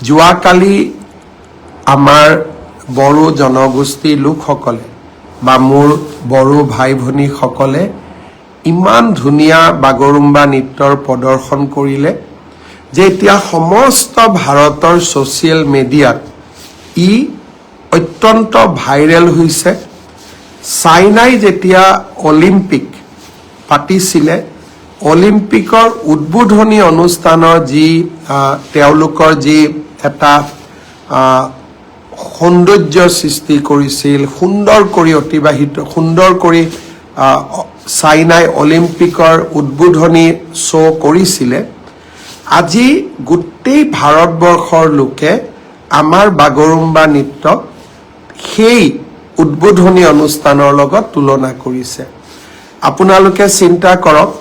যোৱাকালি আমাৰ বড়ো জনগোষ্ঠীৰ লোকসকলে বা মোৰ বড়ো ভাই ভনীসকলে ইমান ধুনীয়া বাগৰুম্বা নৃত্যৰ প্ৰদৰ্শন কৰিলে যে এতিয়া সমস্ত ভাৰতৰ ছ'চিয়েল মিডিয়াত ই অত্যন্ত ভাইৰেল হৈছে। চাইনাই যেতিয়া অলিম্পিক পাতিছিলে, অলিম্পিকৰ উদ্বোধনী অনুষ্ঠানৰ যি তেওঁলোকৰ যি এটা সৌন্দৰ্য সৃষ্টি কৰিছিল, সুন্দৰ কৰি চাইনাই অলিম্পিকৰ উদ্বোধনী শ্ব' কৰিছিলে। আজি গোটেই ভাৰতবৰ্ষৰ লোকে আমাৰ বাগৰুম্বা নৃত্যক সেই উদ্বোধনী অনুষ্ঠানৰ লগত তুলনা কৰিছে। আপোনালোকে চিন্তা কৰক,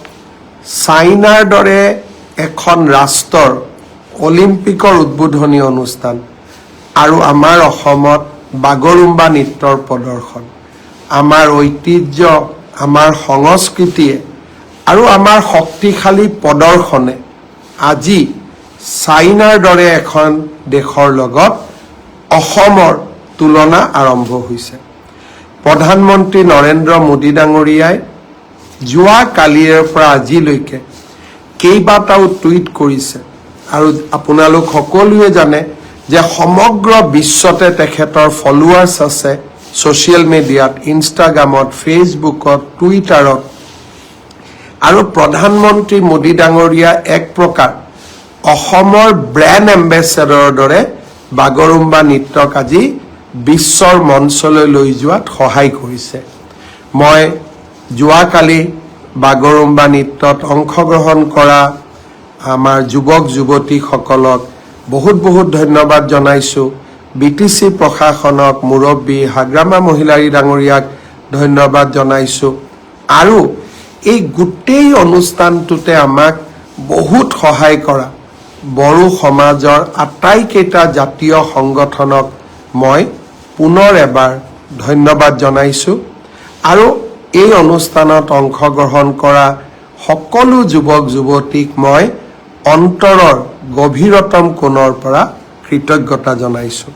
চাইনাৰ দৰে এখন ৰাষ্ট্ৰৰ অলিম্পিকৰ উদ্বোধনী অনুষ্ঠান আৰু আমাৰ অসমত বাগৰুম্বা নৃত্যৰ প্ৰদৰ্শন, আমাৰ ঐতিহ্য, আমাৰ সংস্কৃতিয়ে আৰু আমাৰ শক্তিশালী প্ৰদৰ্শনে আজি চাইনাৰ দৰে এখন দেশৰ লগত অসমৰ তুলনা আৰম্ভ হৈছে। প্ৰধানমন্ত্ৰী নৰেন্দ্ৰ মোদী ডাঙৰীয়াই যোৱা কালিৰ পৰা আজিলৈকে কেইবাটাও টুইট কৰিছে আৰু আপোনালোক সকলোৱে জানে যে সমগ্ৰ বিশ্বতে তেখেতৰ ফলোৱাৰ্ছ আছে ছ'চিয়েল মিডিয়াত, ইনষ্টাগ্ৰামত, ফেচবুকত, টুইটাৰত। আৰু প্ৰধানমন্ত্ৰী মোদী ডাঙৰীয়া এক প্ৰকাৰ অসমৰ ব্ৰেণ্ড এম্বেচেডৰৰ দৰে বাগৰুম্বা নৃত্যক আজি বিশ্বৰ মঞ্চলৈ লৈ যোৱাত সহায় কৰিছে। মই যোৱাকালি বাগৰুম্বা নৃত্যত অংশগ্ৰহণ কৰা আমাৰ যুৱক যুৱতীসকলক বহুত ধন্যবাদ জনাইছোঁ। BTC প্ৰশাসনক, মুৰব্বী হাগ্ৰামা মহিলাৰী ডাঙৰীয়াক ধন্যবাদ জনাইছোঁ। আৰু এই গোটেই অনুষ্ঠানটোতে আমাক বহুত সহায় কৰা বড়ো সমাজৰ আটাইকেইটা জাতীয় সংগঠনক মই পুনৰ এবাৰ ধন্যবাদ জনাইছোঁ। আৰু এই অনুষ্ঠানত অংশগ্ৰহণ কৰা সকলো যুৱক যুৱতীক মই অন্তৰৰ গভীৰতম কোণৰ পৰা কৃতজ্ঞতা জনাইছোঁ।